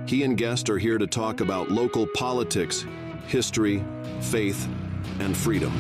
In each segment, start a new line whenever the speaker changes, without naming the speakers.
He and guests are here to talk about local politics, history, faith, and freedom.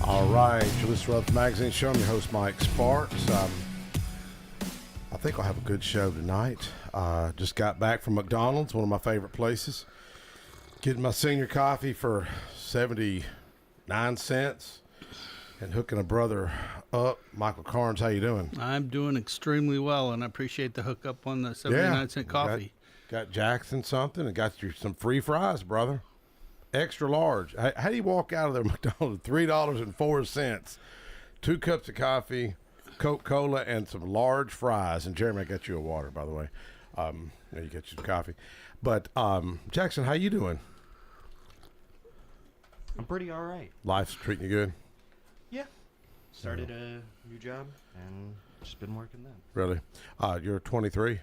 All right, you're listening to Rutherford Magazine Show. I'm your host, Mike Sparks. I think I'll have a good show tonight. Just got back from McDonald's, one of my favorite places. Getting my senior coffee for 79 cents and hooking a brother up. Michael Carnes, how you doing?
I'm doing extremely well, and I appreciate the hookup on the 79-cent coffee.
Got Jackson something and got you some free fries, brother. Extra large. How do you walk out of there, McDonald's? $3.04. 2 cups of coffee, Coca-Cola, and some large fries. And Jeremy, I got you a water, by the way. You get you some coffee. But Jackson, how you doing?
I'm pretty all right.
Life's treating you good?
Yeah. Started a new job and just been working then.
Really? You're 23?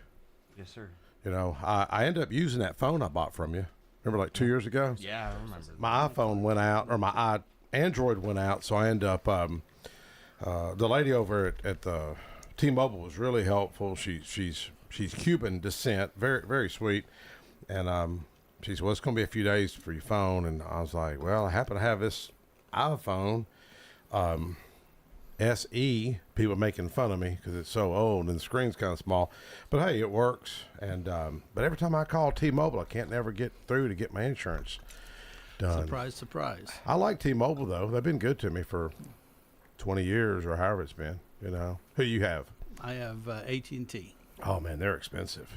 Yes, sir.
You know, I ended up using that phone I bought from you. Remember, like 2 years ago?
Yeah, I remember.
My iPhone went out, or my Android went out, so I ended up, the lady over at the T-Mobile was really helpful. She's Cuban descent, very, very sweet. And she said, well, it's going to be a few days for your phone. And I was like, well, I happen to have this iPhone SE. People making fun of me because it's so old and the screen's kind of small. But, hey, it works. And but every time I call T-Mobile, I can't never get through to get my insurance done.
Surprise, surprise.
I like T-Mobile, though. They've been good to me for 20 years or however it's been, you know. Who you have?
I have AT&T.
Oh, man, they're expensive.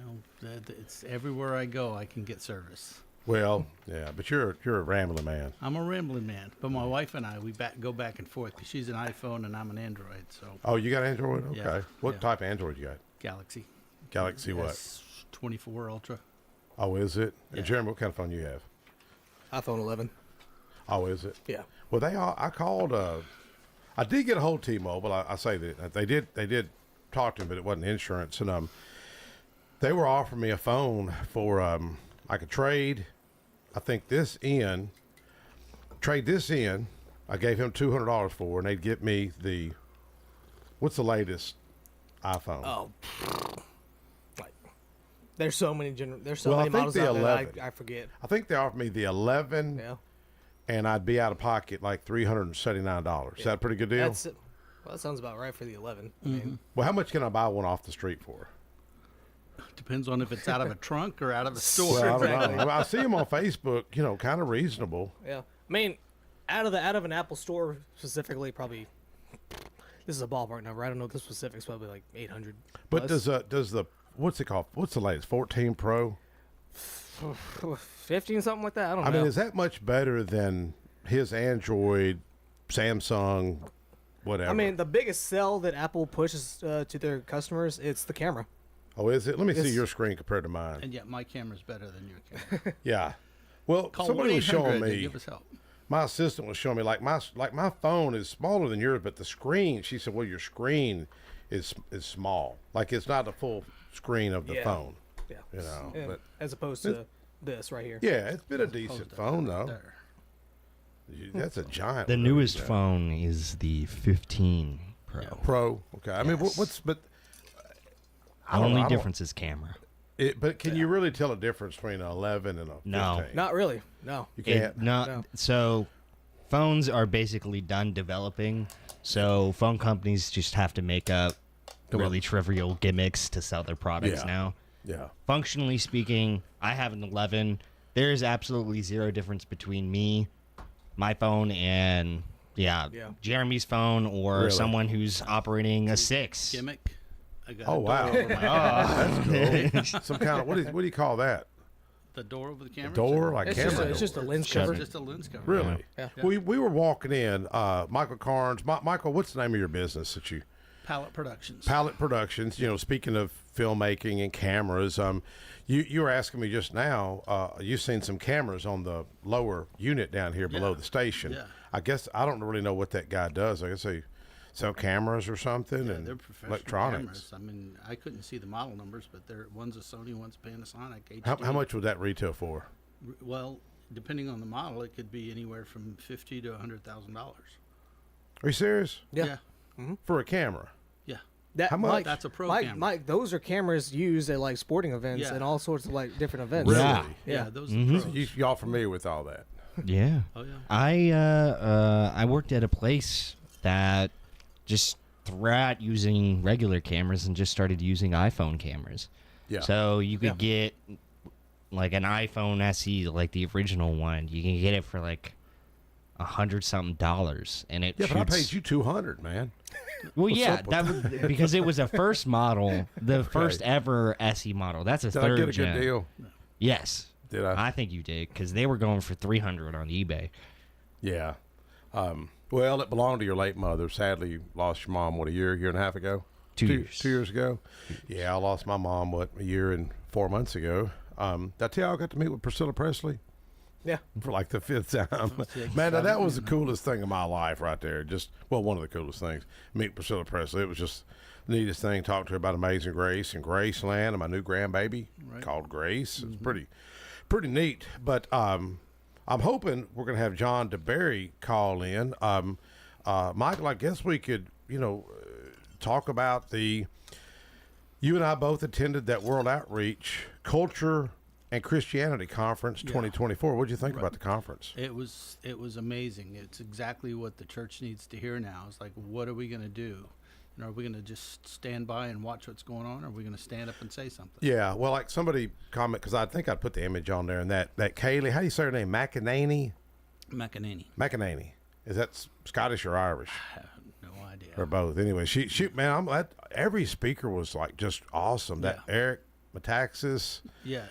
Well, it's everywhere I go, I can get service.
Well, yeah, but you're a rambling man.
I'm a rambling man, but my wife and I, go back and forth because she's an iPhone and I'm an Android. So
Oh, you got Android? Okay.
Yeah,
What
yeah.
type of Android you got?
Galaxy.
Galaxy what?
S24 Ultra.
Oh, is it?
Yeah.
And Jeremy, what kind of phone you have?
iPhone 11.
Oh, is it?
Yeah.
Well, I called. I did get a hold of T-Mobile. I say that they did talk to me, but it wasn't insurance, and they were offering me a phone for I could trade. I think trade this in. I gave him $200 for, and they'd get me what's the latest iPhone?
Oh, like there's so many there's so
Well,
many
I think
models
the
out there
11.
that I forget.
I think they offered me the 11,
Yeah.
and I'd be out of pocket like $379. Is that a pretty good deal?
Well, that sounds about right for the 11. I mean,
Well, how much can I buy one off the street for?
Depends on if it's out of a trunk or out of a store.
Well, I don't
Exactly.
know. I see them on Facebook, kind of reasonable.
yeah. I mean, out of an Apple store specifically, probably. This is a ballpark number. I don't know the specifics. Probably like 800.
But
plus.
does the what's it called? What's the latest? 14 Pro?
15 something like that? I don't
I
know.
mean, is that much better than his Android, Samsung, whatever?
I mean, the biggest sell that Apple pushes to their customers, it's the camera.
oh, is it? Let me see
it's-
your screen compared to mine.
And yet my camera's better than your camera.
Yeah. Well,
Call
somebody was showing
1-800 and
me.
give us help.
My assistant was showing me like my phone is smaller than yours, but the screen. She said, "Well, your screen is small. Like it's not the full screen of the
Yeah.
phone."
Yeah.
You know,
And
but
as opposed to this right here.
yeah, it's been a decent
Opposed to
phone though.
there.
That's a giant.
The
one,
newest
yeah.
phone is the 15 Pro.
Yeah.
Pro. Okay. I mean,
Yes.
what's but
The
I don't know,
only
I don't-
difference is camera.
But can you really tell a difference between an 11 and a 15?
No.
Not really. No.
You can't.
No.
So phones are basically done developing. So phone companies just have to make up really trivial gimmicks to sell their products
Yeah.
now.
Yeah.
Functionally speaking, I have an 11. There is absolutely zero difference between my phone, and
Yeah.
Jeremy's phone, or
Really?
someone who's operating a 6.
Gimmick. I got
Oh
a door
wow.
over my
That's cool. Some kind of what do you call that?
The door over the camera.
Door like
It's
camera.
just a
door.
lens
Shut
cover.
it.
Just a lens cover.
Really?
Yeah.
We were walking in. Michael Carnes. Michael, what's the name of your business that you?
Palette Productions.
Palette Productions. You know, speaking of filmmaking and cameras, you were asking me just now. You've seen some cameras on the lower unit down here below the station.
Yeah.
I guess I don't really know what that guy does. I guess they sell cameras or something
Yeah,
and
they're professional
electronics.
cameras. I mean, I couldn't see the model numbers, but one's a Sony, one's a Panasonic. HD.
How much would that retail for?
Well, depending on the model, it could be anywhere from $50,000 to $100,000.
Are you serious?
Yeah.
For a camera?
Yeah.
That,
How much?
Mike,
That's a pro
Mike,
camera.
Mike, those are cameras used at like sporting events
Yeah.
and all sorts of like different events.
Really?
Yeah.
Yeah, those are the pros.
Y'all familiar with all that?
Yeah.
Oh, yeah.
I worked at a place that just threw out using regular cameras and just started using iPhone cameras.
Yeah.
So you could get like an iPhone SE, like the original one. You can get it for like $100-something, and it
Yeah,
shoots.
but I paid you $200, man.
Well,
What's
yeah,
up with
that was because it was a first model, the first ever SE model. That's a
Did
third
I get a
gen.
good deal?
Yes,
Did I?
I think you did because they were going for $300 on eBay.
Yeah. Well, it belonged to your late mother. Sadly, you lost your mom, what, a year and a half ago?
2 years.
2 years ago? Yeah, I lost my mom, what, a year and 4 months ago. Did I tell you I got to meet with Priscilla Presley?
Yeah.
For like the 5th time.
yeah,
Man, now, that was the
man.
coolest thing of my life right there. Just, well, one of the coolest things. Meet Priscilla Presley. It was just the neatest thing. Talk to her about Amazing Grace and Graceland and my new grandbaby called Grace. It's pretty neat. But I'm hoping we're going to have John DeBerry call in. Michael, I guess we could, talk about you and I both attended that World Outreach Culture and Christianity Conference 2024. What did you think about the conference?
It was amazing. It's exactly what the church needs to hear now. It's like, what are we going to do? Are we going to just stand by and watch what's going on, or are we going to stand up and say something?
Yeah, well, like somebody comment, because I think I put the image on there, and that Kaylee, how do you say her name? McEnany? McEnany. Is that Scottish or Irish?
I have no idea.
Or both. Anyway, she man, every speaker was like just awesome. That Eric Metaxas.
Yeah.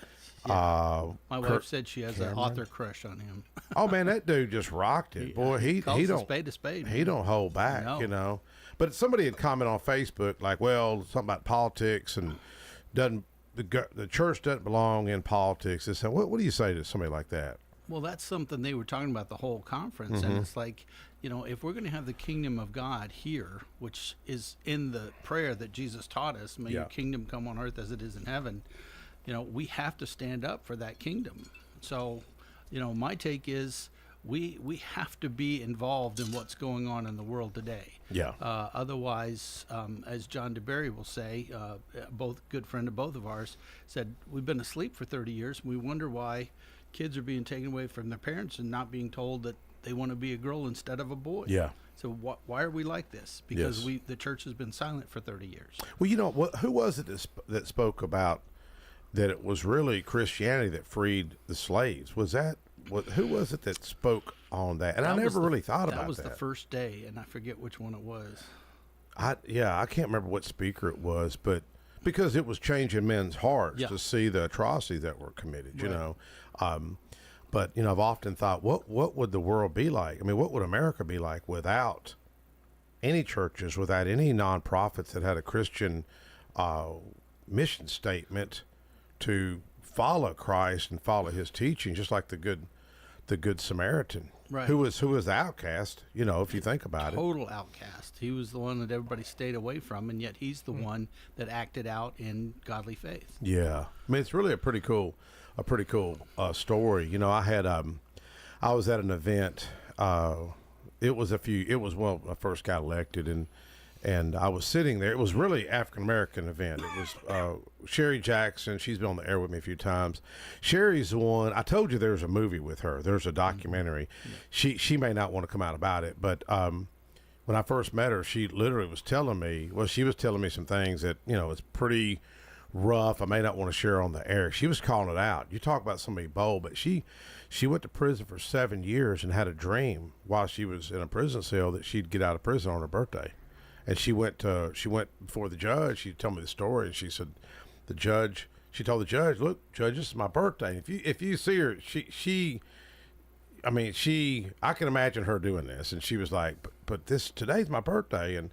Uh,
My
Kurt
wife said she has an
Cameron.
author crush on him.
Oh man, that dude just rocked it. Boy, he
calls a
don't
spade a spade.
he
man.
don't hold back,
No.
But somebody had commented on Facebook like, well, something about politics and the church doesn't belong in politics. And so, what do you say to somebody like that?
Well, that's something they were talking about the whole conference, and it's like, if we're going to have the kingdom of God here, which is in the prayer that Jesus taught us, may your kingdom come on earth as it is in heaven, we have to stand up for that kingdom. So, my take is we have to be involved in what's going on in the world today.
Yeah.
Otherwise, as John DeBerry will say, both good friend of both of ours, said, we've been asleep for 30 years. And we wonder why kids are being taken away from their parents and not being told that they want to be a girl instead of a boy.
Yeah.
So why are we like this? Because the church has been silent for 30 years.
Well, who was it that spoke about that it was really Christianity that freed the slaves? Who was it that spoke on that? And I never really thought about that.
That was the first day, and I forget which one it was.
I can't remember what speaker it was, but because it was changing men's hearts to see the atrocities that were committed, But I've often thought, what would the world be like? I mean, what would America be like without any churches, without any nonprofits that had a Christian mission statement to follow Christ and follow His teaching, just like the good Samaritan,
Right.
who was the outcast. If you think about it.
Total outcast. He was the one that everybody stayed away from, and yet he's the one that acted out in godly faith.
Yeah, I mean, it's really a pretty cool story. I was at an event. It was when I first got elected, and I was sitting there. It was really African American event. It was Sherry Jackson. She's been on the air with me a few times. Sherry's the one. I told you there's a movie with her. There's a documentary. She may not want to come out about it, but when I first met her, she literally was telling me. Well, she was telling me some things that it's pretty rough. I may not want to share on the air. She was calling it out. You talk about somebody bold, but she went to prison for 7 years and had a dream while she was in a prison cell that she'd get out of prison on her birthday. And she went before the judge. She told me the story, and she said, she told the judge, "Look, Judge, this is my birthday. If you see her, I can imagine her doing this." And she was like, "But today's my birthday." And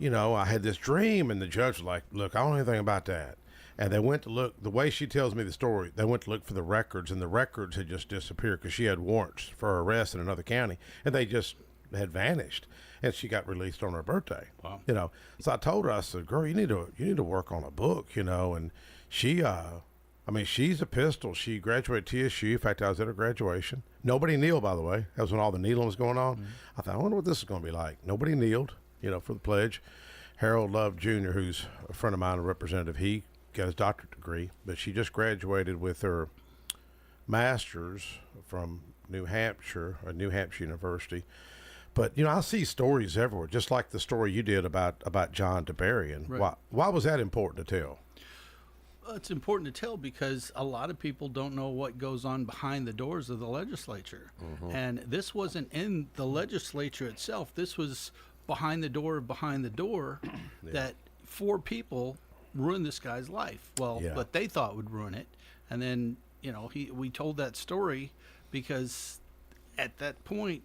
I had this dream, and the judge was like, look, I don't know anything about that. And they went to look, the way she tells me the story, they went to look for the records, and the records had just disappeared because she had warrants for her arrest in another county, and they just had vanished. And she got released on her birthday.
Wow.
So I told her, I said, girl, you need to work on a book, and she, she's a pistol. She graduated TSU. In fact, I was at her graduation. Nobody kneeled, by the way. That was when all the kneeling was going on. I thought, I wonder what this is going to be like. Nobody kneeled, for the pledge. Harold Love Jr., who's a friend of mine, a representative, he got his doctorate degree, but she just graduated with her master's from New Hampshire University. But I see stories everywhere, just like the story you did about John DeBerry.
Right.
Why was that important to tell?
It's important to tell because a lot of people don't know what goes on behind the doors of the legislature. And this wasn't in the legislature itself. This was behind the door that 4 people ruined this guy's life. But they thought would ruin it. And then, we told that story because at that point,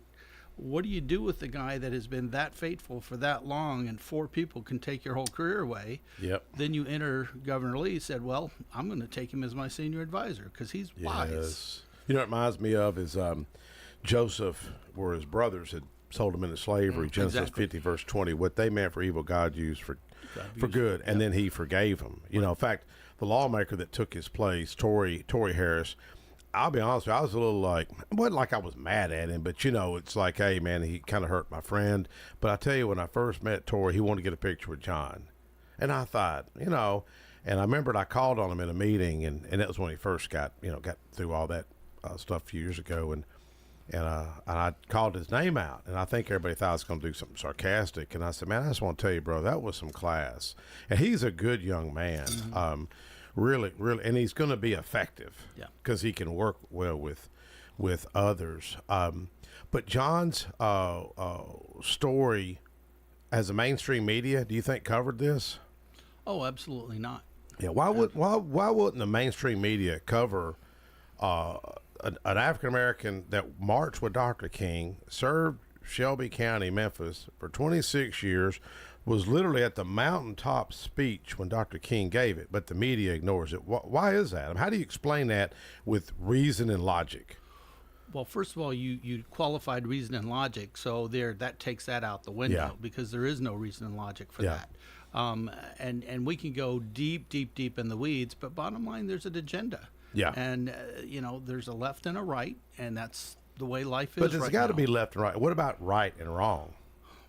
what do you do with the guy that has been that faithful for that long, and 4 people can take your whole career away?
Yep.
Then you enter Governor Lee said, well, I'm going to take him as my senior advisor because he's wise.
Yes. What it reminds me of is Joseph, where his brothers had sold him into slavery, Genesis
Exactly.
50, verse 20. What they meant for evil, God used for good, and then he forgave them. In fact, the lawmaker that took his place, Tory Harris, I'll be honest with you, I was a little it wasn't like I was mad at him, but it's like, hey man, he kind of hurt my friend. But I tell you, when I first met Tory, he wanted to get a picture with John. And I thought, and I remembered I called on him in a meeting, and that was when he first got through all that stuff a few years ago. And I called his name out, and I think everybody thought I was going to do something sarcastic. And I said, man, I just want to tell you, bro, that was some class. And he's a good young man. Really, and he's going to be effective because he can work well with others. But John's story as a mainstream media, do you think covered this?
Oh, absolutely not.
Yeah. Why wouldn't the mainstream media cover an African American that marched with Dr. King, served Shelby County, Memphis for 26 years, was literally at the mountaintop speech when Dr. King gave it, but the media ignores it. Why is that? How do you explain that with reason and logic?
Well, first of all, you qualified reason and logic, so that takes that out the window because there is no reason and logic for that. And we can go deep in the weeds, but bottom line, there's an agenda. Yeah. And there's a left and a right, and that's the way life is.
But there's got to be left and right. What about right and wrong?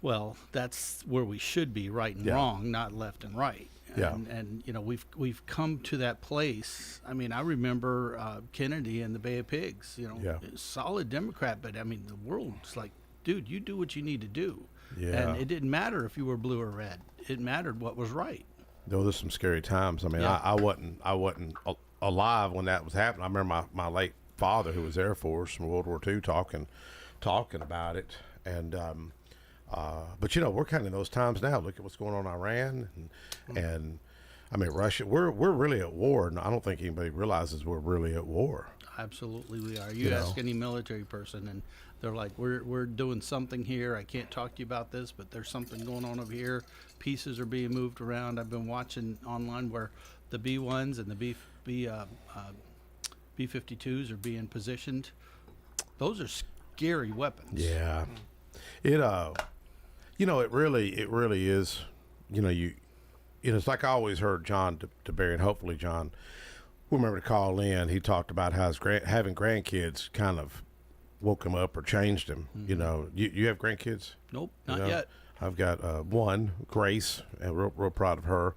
Well, that's where we should be, right and wrong, not left and right. And we've come to that place. I mean, I remember Kennedy and the Bay of Pigs. Solid Democrat, but I mean, the world's like, dude, you do what you need to do. Yeah. And it didn't matter if you were blue or red. It mattered what was right.
There was some scary times. I mean, I wasn't alive when that was happening. I remember my late father, who was Air Force from World War II, talking about it. And but we're kind of in those times now. Look at what's going on in Iran and I mean Russia. We're really at war, and I don't think anybody realizes we're really at war.
Absolutely, we are. You ask any military person, and they're like, "We're doing something here. I can't talk to you about this, but there's something going on over here. Pieces are being moved around." I've been watching online where the B-1s and the B-52s are being positioned. Those are scary weapons.
Yeah, it really is. It's like I always heard John DeBerry, and hopefully John will remember to call in. He talked about how having grandkids kind of woke him up or changed him. Mm-hmm. You have grandkids?
Nope, not yet.
I've got one, Grace, and real proud of her.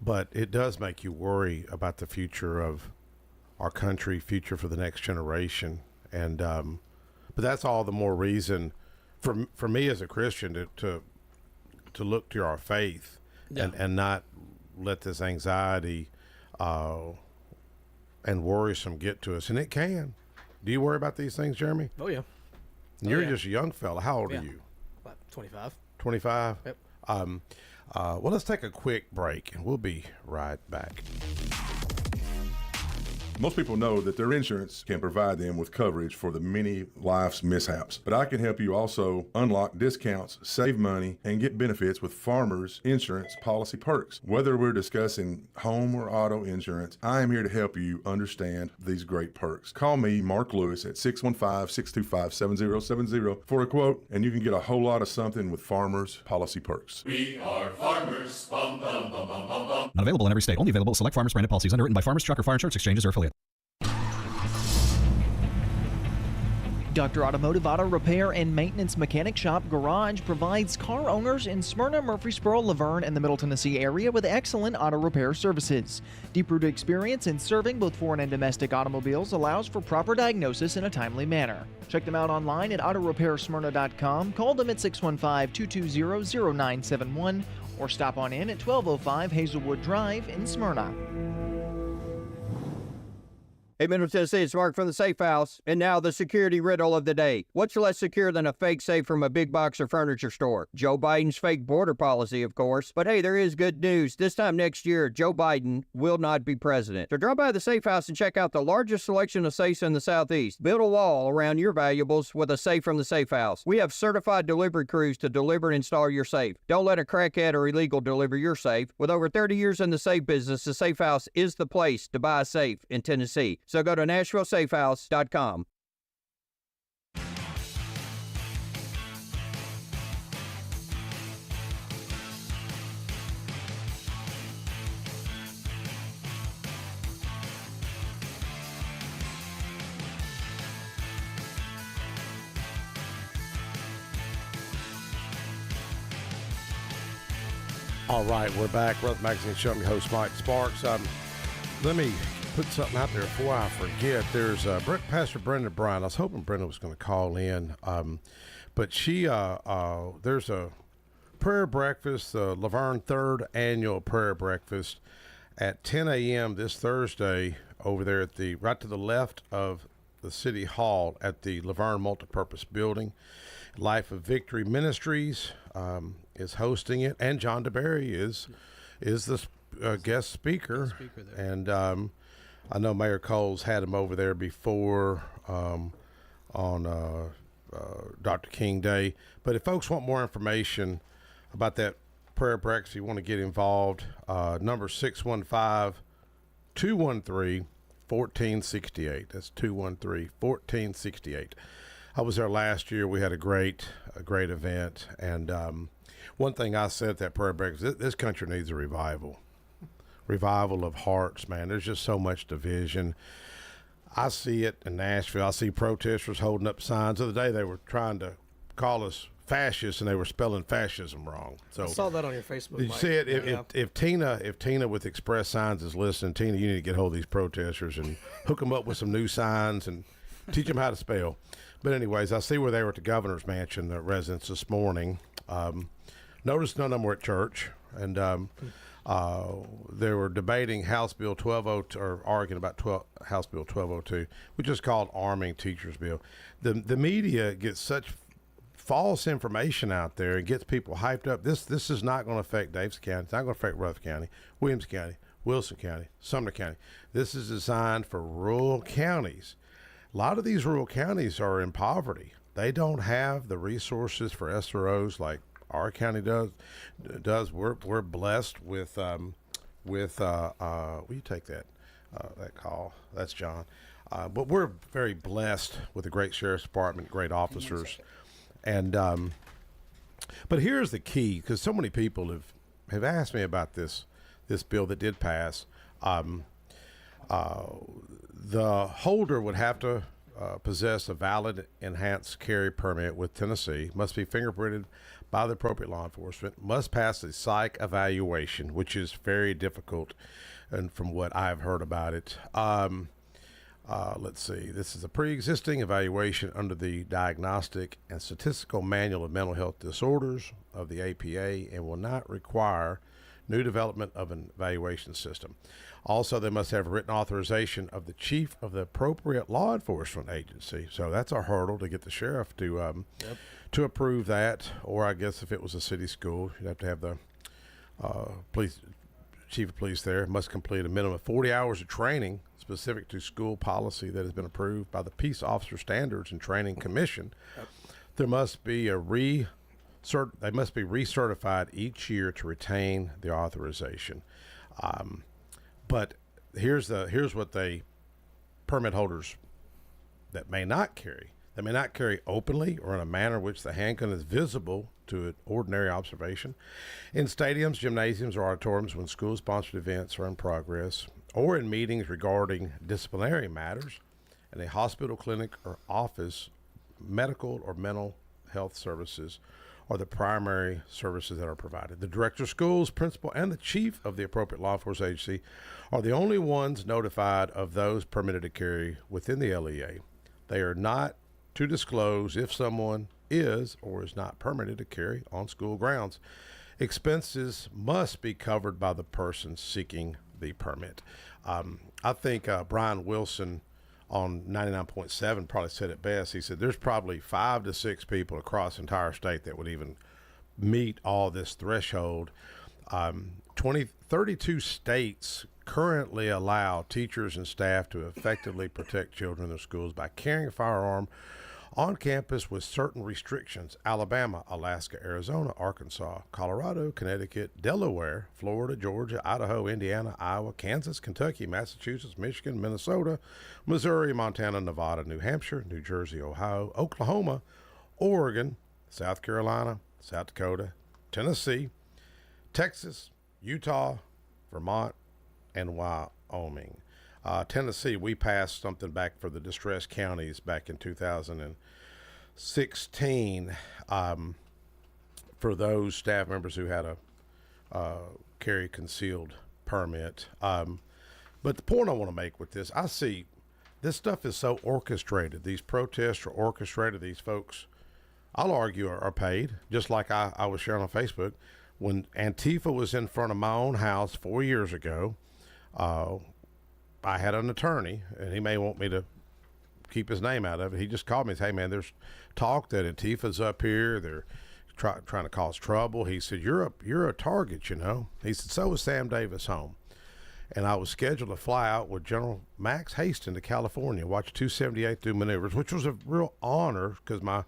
But it does make you worry about the future of our country, future for the next generation, and but that's all the more reason for me as a Christian to look to our faith and not let this anxiety and worrisome get to us, and it can. Do you worry about these things, Jeremy?
Oh yeah.
You're just a young fella. How old are you?
About 25.
25.
Yep.
Well, let's take a quick break, and we'll be right back.
Most people know that their insurance can provide them with coverage for the many life's mishaps, but I can help you also unlock discounts, save money, and get benefits with Farmers Insurance policy perks. Whether we're discussing home or auto insurance, I am here to help you understand these great perks. Call me, Mark Lewis, at 615-625-7070 for a quote, and you can get a whole lot of something with Farmers policy perks.
We are farmers. Bum, bum, bum, bum, bum, bum.
Not available in every state. Only available at select Farmers branded policies underwritten by Farmers Truck or Fire Insurance Exchanges or affiliate.
Dr. Automotive Auto Repair and Maintenance Mechanic Shop Garage provides car owners in Smyrna, Murfreesboro, Laverne, and the Middle Tennessee area with excellent auto repair services. Deep-rooted experience in serving both foreign and domestic automobiles allows for proper diagnosis in a timely manner. Check them out online at autorepairsmyrna.com, call them at 615-220-0971, or stop on in at 1205 Hazelwood Drive in Smyrna.
Hey, Middle Tennessee, it's Mark from the Safe House. And now the security riddle of the day. What's less secure than a fake safe from a big box or furniture store? Joe Biden's fake border policy, of course. But hey, there is good news. This time next year, Joe Biden will not be president. So drop by the Safe House and check out the largest selection of safes in the Southeast. Build a wall around your valuables with a safe from the Safe House. We have certified delivery crews to deliver and install your safe. Don't let a crackhead or illegal deliver your safe. With over 30 years in the safe business, the Safe House is the place to buy a safe in Tennessee. So go to NashvilleSafeHouse.com.
All right, we're back. Rutherford Magazine Show. I'm your host, Mike Sparks. Let me put something out there before I forget. There's Pastor Brenda Bryant. I was hoping Brenda was going to call in, but she there's a prayer breakfast, the Laverne 3rd Annual Prayer Breakfast at 10 a.m. this Thursday over there at right to the left of the City Hall at the Laverne Multipurpose Building. Life of Victory Ministries is hosting it, and John DeBerry is the guest speaker. And I know Mayor Coles had him over there before on Dr. King Day. But if folks want more information about that prayer breakfast, you want to get involved, number 615-213-1468. That's 213-1468. I was there last year. We had a great event. And one thing I said at that prayer breakfast, this country needs a revival of hearts, man. There's just so much division. I see it in Nashville. I see protesters holding up signs. The other day they were trying to call us fascists, and they were spelling fascism wrong. So
I saw that on your Facebook.
Did you see it? If Tina with Express Signs is listening, Tina, you need to get hold of these protesters and hook them up with some new signs and teach them how to spell. But anyways, I see where they were at the governor's mansion, the residence this morning. Noticed none of them were at church, and they were debating House Bill 1202, or arguing about House Bill 1202, which is called Arming Teachers Bill. The media gets such false information out there and gets people hyped up. This is not going to affect Davis County. It's not going to affect Rutherford County, Williams County, Wilson County, Sumner County. This is designed for rural counties. A lot of these rural counties are in poverty. They don't have the resources for SROs like our county does. We're blessed with will you take that call? That's John. But we're very blessed with a great sheriff's department, great officers, and but here's the key, because so many people have asked me about this bill that did pass. The holder would have to possess a valid enhanced carry permit with Tennessee, must be fingerprinted by the appropriate law enforcement, must pass a psych evaluation, which is very difficult, and from what I've heard about it. Let's see. This is a pre-existing evaluation under the Diagnostic and Statistical Manual of Mental Health Disorders of the APA and will not require new development of an evaluation system. Also, they must have written authorization of the chief of the appropriate law enforcement agency. So that's a hurdle to get the sheriff to approve that. Or I guess if it was a city school, you'd have to have the police chief of police there, must complete a minimum of 40 hours of training specific to school policy that has been approved by the Peace Officer Standards and Training Commission. There must be they must be recertified each year to retain the authorization. But here's what permit holders that may not carry. They may not carry openly or in a manner in which the handgun is visible to an ordinary observation. In stadiums, gymnasiums, or auditoriums when school-sponsored events are in progress, or in meetings regarding disciplinary matters, in a hospital, clinic, or office, medical or mental health services are the primary services that are provided. The director of schools, principal, and the chief of the appropriate law enforcement agency are the only ones notified of those permitted to carry within the LEA. They are not to disclose if someone is or is not permitted to carry on school grounds. Expenses must be covered by the person seeking the permit. I think Brian Wilson on 99.7 probably said it best. He said there's probably 5 to 6 people across the entire state that would even meet all this threshold. 32 states currently allow teachers and staff to effectively protect children in their schools by carrying a firearm on campus with certain restrictions: Alabama, Alaska, Arizona, Arkansas, Colorado, Connecticut, Delaware, Florida, Georgia, Idaho, Indiana, Iowa, Kansas, Kentucky, Massachusetts, Michigan, Minnesota, Missouri, Montana, Nevada, New Hampshire, New Jersey, Ohio, Oklahoma, Oregon, South Carolina, South Dakota, Tennessee, Texas, Utah, Vermont, and Wyoming. Tennessee, we passed something back for the distressed counties back in 2016 for those staff members who had a carry concealed permit. But the point I want to make with this, I see this stuff is so orchestrated. These protests are orchestrated. These folks, I'll argue, are paid, just like I was sharing on Facebook. When Antifa was in front of my own house 4 years ago, I had an attorney, and he may want me to keep his name out of it. He just called me and said, hey, man, there's talk that Antifa's up here. They're trying to cause trouble. He said, you're a target, you know. He said, so is Sam Davis home. And I was scheduled to fly out with General Max Haston to California, watch 278 do maneuvers, which was a real honor because my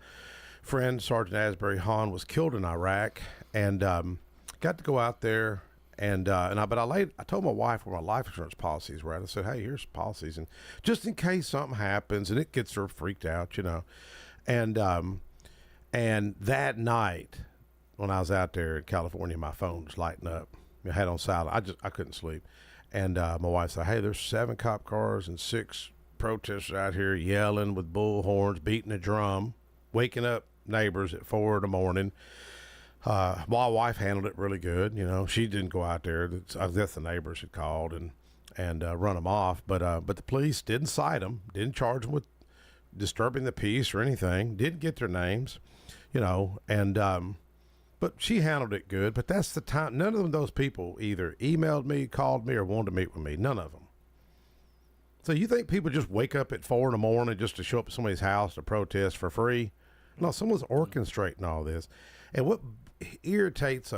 friend Sergeant Asbury Hahn was killed in Iraq, and got to go out there. But I told my wife where my life insurance policies were at. I said, hey, here's policies, and just in case something happens, and it gets her freaked out, you know. And that night when I was out there in California, my phone was lighting up. I had on silent. I couldn't sleep. And my wife said, hey, there's 7 cop cars and 6 protesters out here yelling with bull horns, beating a drum, waking up neighbors at 4 in the morning. My wife handled it really good. You know, she didn't go out there. I guess the neighbors had called and run them off. But the police didn't cite them, didn't charge them with disturbing the peace or anything, didn't get their names, you know. But she handled it good. But that's the time. None of those people either emailed me, called me, or wanted to meet with me. None of them. So you think people just wake up at 4 in the morning just to show up at somebody's house to protest for free? No, someone's orchestrating all this. And what irritates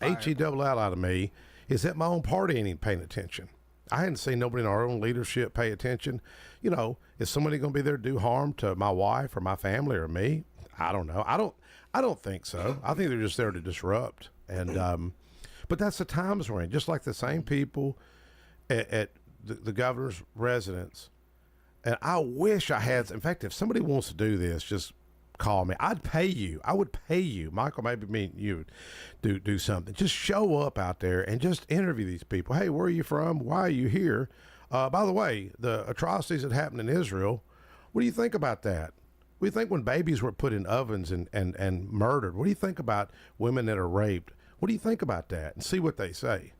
HE-double out of me is that my own party ain't even paying attention. I hadn't seen nobody in our own leadership pay attention. You know, is somebody going to be there to do harm to my wife or my family or me? I don't know. I don't think so. I think they're just there to disrupt. And but that's the times we're in. Just like the same people at the governor's residence. And I wish I had. In fact, if somebody wants to do this, just call me. I'd pay you. I would pay you. Michael, maybe me and you do something. Just show up out there and just interview these people. Hey, where are you from? Why are you here? By the way, the atrocities that happened in Israel, what do you think about that? What do you think when babies were put in ovens and murdered? What do you think about women that are raped? What do you think about that? And see what they say.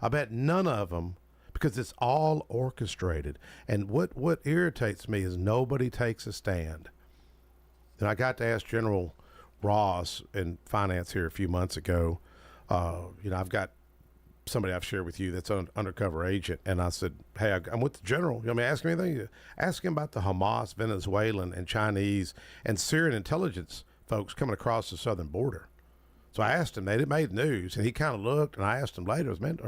I bet none of them, because it's all orchestrated. And what irritates me is nobody takes a stand. And I got to ask General Ross in finance here a few months ago. I've got somebody I've shared with you that's an undercover agent. And I said, hey, I'm with the general. You want me to ask him anything? Ask him about the Hamas, Venezuelan, and Chinese and Syrian intelligence folks coming across the southern border. So I asked him that. It made news, and he kind of looked, and I asked him later, man,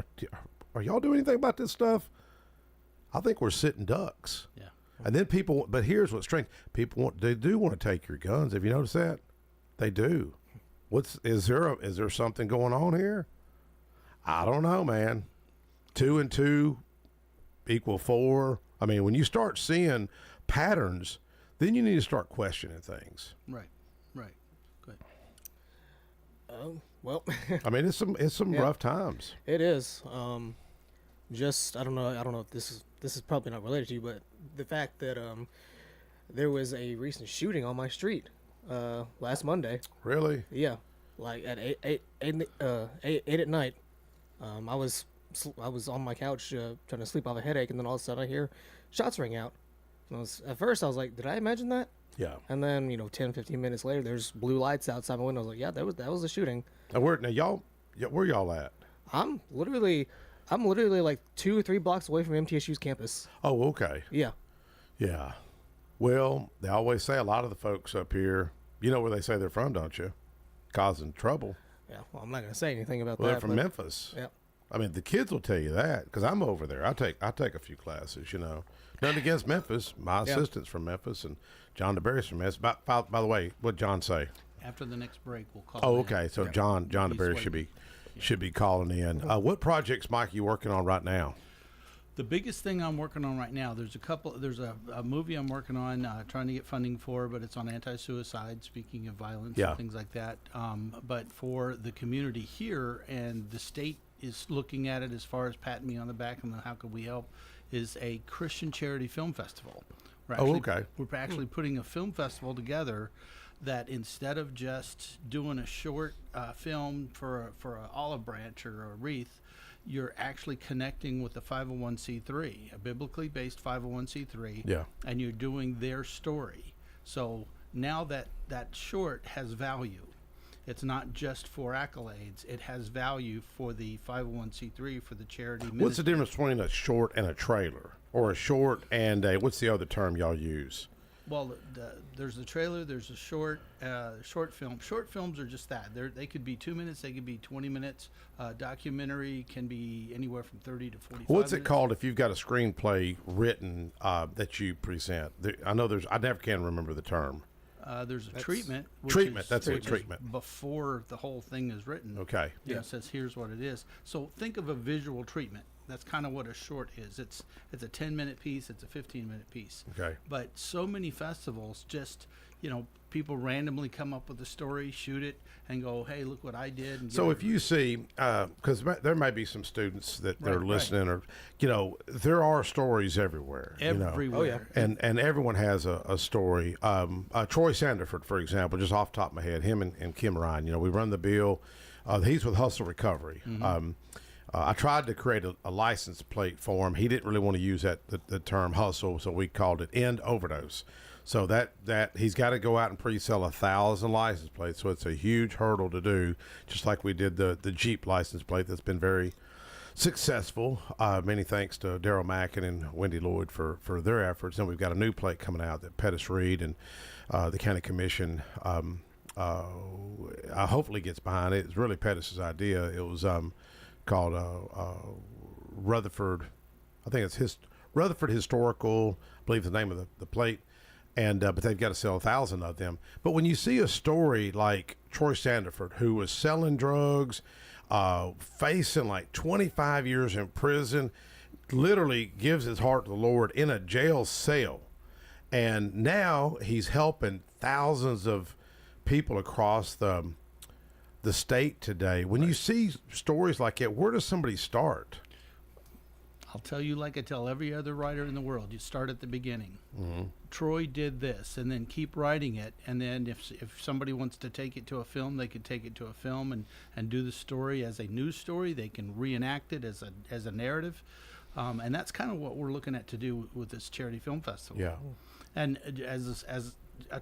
are y'all doing anything about this stuff? I think we're sitting ducks.
Yeah.
And then people, but here's what's strange. They do want to take your guns. Have you noticed that? They do. Is there something going on here? I don't know, man. 2 and 2 equal 4. I mean, when you start seeing patterns, then you need to start questioning things.
Right. Good.
Well,
I mean, it's some rough times.
it is. Just I don't know if this is probably not related to you, but the fact that there was a recent shooting on my street last Monday.
Really?
Yeah, like at 8 at night. I was on my couch trying to sleep off a headache, and then all of a sudden I hear shots ring out. And at first I was like, did I imagine that?
Yeah.
And then 10, 15 minutes later, there's blue lights outside my window. I was like, yeah, that was a shooting.
Now where y'all at?
I'm literally like 2 or 3 blocks away from MTSU's campus.
Oh, okay.
Yeah.
Yeah. Well, they always say a lot of the folks up here, you know where they say they're from, don't you? Causing trouble.
Yeah. Well, I'm not going to say anything about
Well,
that.
they're from Memphis.
Yeah.
I mean, the kids will tell you that because I'm over there. I take a few classes, Nothing against Memphis. My assistant's from Memphis, and John DeBerry's from Memphis. By the way, what'd John say?
After the next break, we'll call.
Oh, okay. So John DeBerry should be calling in. What projects, Mike, are you working on right now?
The biggest thing I'm working on right now, there's a movie I'm working on, trying to get funding for, but it's on anti-suicide, speaking of violence and things like that. But for the community here, and the state is looking at it as far as patting me on the back and how can we help, is a Christian charity film festival. We're actually putting a film festival together that instead of just doing a short film for an olive branch or a wreath, you're actually connecting with the 501c3, a biblically based 501c3, and you're doing their story. So now that short has value. It's not just for accolades. It has value for the 501c3, for the charity ministry.
What's the difference between a short and a trailer? Or a short and what's the other term y'all use?
Well, there's the trailer, there's a short film. Short films are just that. They could be 2 minutes, they could be 20 minutes. Documentary can be anywhere from 30 to 45
What's
minutes.
it called if you've got a screenplay written that you present? I never can remember the term.
There's a treatment.
Treatment.
Which is
treatment.
Before the whole thing is written.
Okay.
It says here's what it is. So think of a visual treatment. That's kind of what a short is. It's a 10-minute piece. It's a 15-minute piece.
Okay.
But so many festivals just, people randomly come up with a story, shoot it, and go, hey, look what I did. And
so if you see, because there may be some students that are listening, or there are stories everywhere.
Everywhere.
Oh, yeah.
And everyone has a story. Troy Sanderford, for example, just off the top of my head, him and Kim Ryan. We run the bill. He's with Hustle Recovery. Mm-hmm. I tried to create a license plate for him. He didn't really want to use the term hustle, so we called it end overdose. So that he's got to go out and pre-sell 1,000 license plates. So it's a huge hurdle to do, just like we did the Jeep license plate that's been very successful. Many thanks to Daryl Mackin and Wendy Lloyd for their efforts. And we've got a new plate coming out that Pettis Reed and the county commission hopefully gets behind it. It's really Pettis' idea. It was called Rutherford. I think it's Rutherford Historical, I believe is the name of the plate. And but they've got to sell 1,000 of them. But when you see a story like Troy Sanderford, who was selling drugs, facing like 25 years in prison, literally gives his heart to the Lord in a jail cell, and now he's helping thousands of people across the state today. When you see stories like that, where does somebody start?
I'll tell you like I tell every other writer in the world, you start at the beginning.
Mm-hmm.
Troy did this, and then keep writing it, and then if somebody wants to take it to a film, they could take it to a film and do the story as a news story. They can reenact it as a narrative, and that's kind of what we're looking at to do with this charity film festival.
Yeah.
And as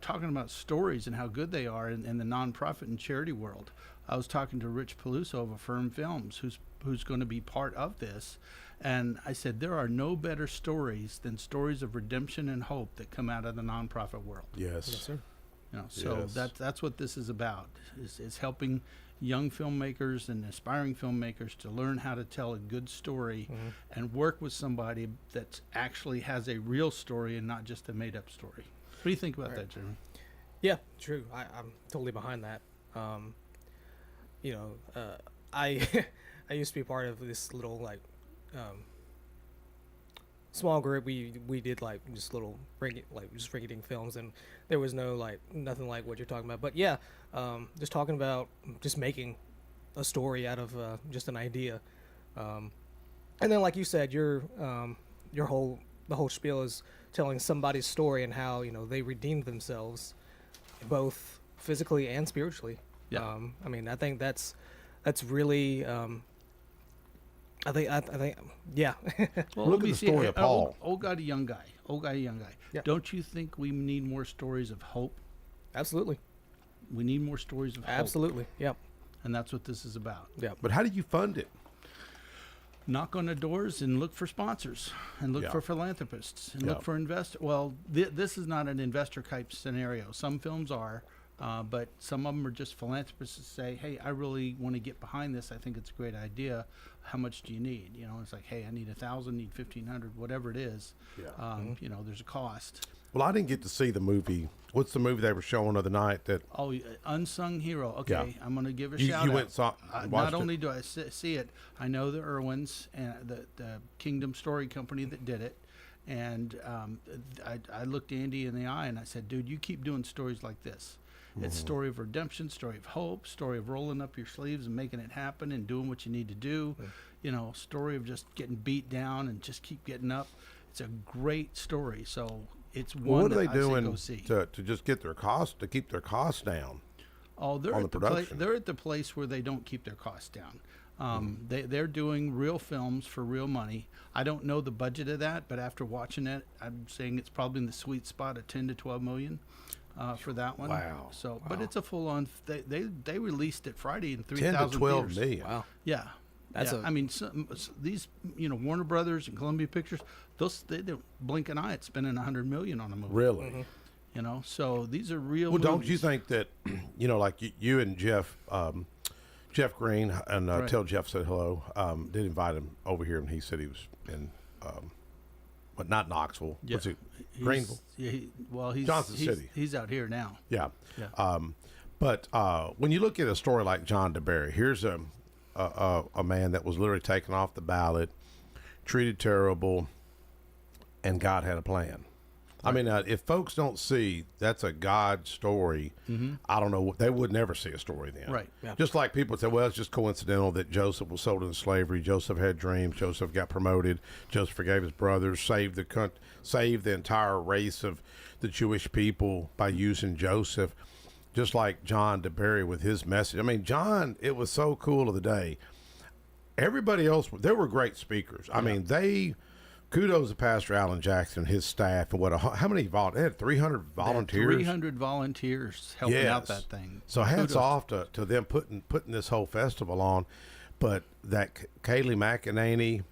talking about stories and how good they are in the nonprofit and charity world, I was talking to Rich Peluso of Affirm Films, who's going to be part of this. And I said, there are no better stories than stories of redemption and hope that come out of the nonprofit world.
Yes.
Yes, sir.
So
Yes.
that's what this is about, is helping young filmmakers and aspiring filmmakers to learn how to tell a good story and work with somebody that actually has a real story and not just a made-up story. What do you think about that, Jeremy?
Yeah, true. I'm totally behind that. I I used to be part of this little small group. We did just little rinky-dink films, and there was nothing like what you're talking about. But yeah, just talking about just making a story out of just an idea, and then like you said, the whole spiel is telling somebody's story and how they redeemed themselves, both physically and spiritually.
Yeah.
I mean, I think that's really. I think, yeah.
Well,
Look at the story of Paul.
Old guy to young guy.
Yeah.
Don't you think we need more stories of hope?
Absolutely.
We need more stories of hope.
Absolutely. Yep.
And that's what this is about.
Yep.
But how do you fund it?
Knock on the doors and look for sponsors and look for philanthropists and
Yeah.
look for investors. Well, this is not an investor type scenario. Some films are, but some of them are just philanthropists that say, hey, I really want to get behind this. I think it's a great idea. How much do you need? It's like, hey, I need 1,000, need 1,500, whatever it is.
Yeah.
There's a cost.
Well, I didn't get to see the movie. What's the movie they were showing the other night? That
Oh, Unsung Hero. Okay,
Yeah.
I'm going to give a
You-
shout
you
out.
went and saw-
Not
watched
only
it?
do I see it, I know the Irwins and the Kingdom Story Company that did it. And I looked Andy in the eye and I said, dude, you keep doing stories like this. It's story of redemption, story of hope, story of rolling up your sleeves and making it happen and doing what you need to do. Story of just getting beat down and just keep getting up. It's a great story. So it's one
what are they
that I say
doing
go see.
to just get their costs to keep their costs down?
Oh, they're
on
at
the
the
production?
they're at the place where they don't keep their costs down. They're doing real films for real money. I don't know the budget of that, but after watching it, I'm saying it's probably in the sweet spot of 10 to 12 million for that one.
Wow.
So, but it's a full on. They released it Friday in
10
3,000
to 12
theaters.
million.
Wow.
Yeah.
That's
I mean, these Warner Brothers and Columbia Pictures, they don't blink an eye at spending $100 million on a movie.
Really?
So these are real.
Well, don't you
movies.
think that, like you and Jeff Green, and
Right.
tell Jeff said hello, did invite him over here, and he said he was in, but not Knoxville.
Yeah.
Was it
He's-
Greenville?
Yeah, he's
Johnson City.
He's out here now.
Yeah.
Yeah.
But when you look at a story like John DeBerry, here's a man that was literally taken off the ballot, treated terrible, and God had a plan. I mean, if folks don't see that's a God story, I don't know. They would never see a story then.
Right.
Yeah.
Just like people say, well, it's just coincidental that Joseph was sold into slavery. Joseph had dreams. Joseph got promoted. Joseph forgave his brothers, saved the entire race of the Jewish people by using Joseph. Just like John DeBerry with his message. I mean, John, it was so cool of the day. Everybody else, there were great speakers. I mean, kudos to Pastor Alan Jackson and his staff. And how many volunteers? They had 300 volunteers.
300 volunteers helping out that thing.
So hats
Kudos.
off to them putting this whole festival on. But that Kaylee McEnany,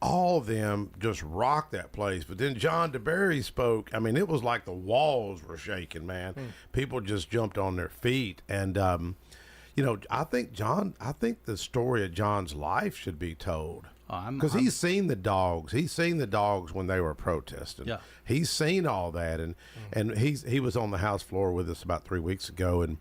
all of them just rocked that place. But then John DeBerry spoke. I mean, it was like the walls were shaking, man. People just jumped on their feet. And, I think the story of John's life should be told. Because he's seen the dogs. He's seen the dogs when they were protesting.
Yeah.
He's seen all that. And he was on the House floor with us about 3 weeks ago. And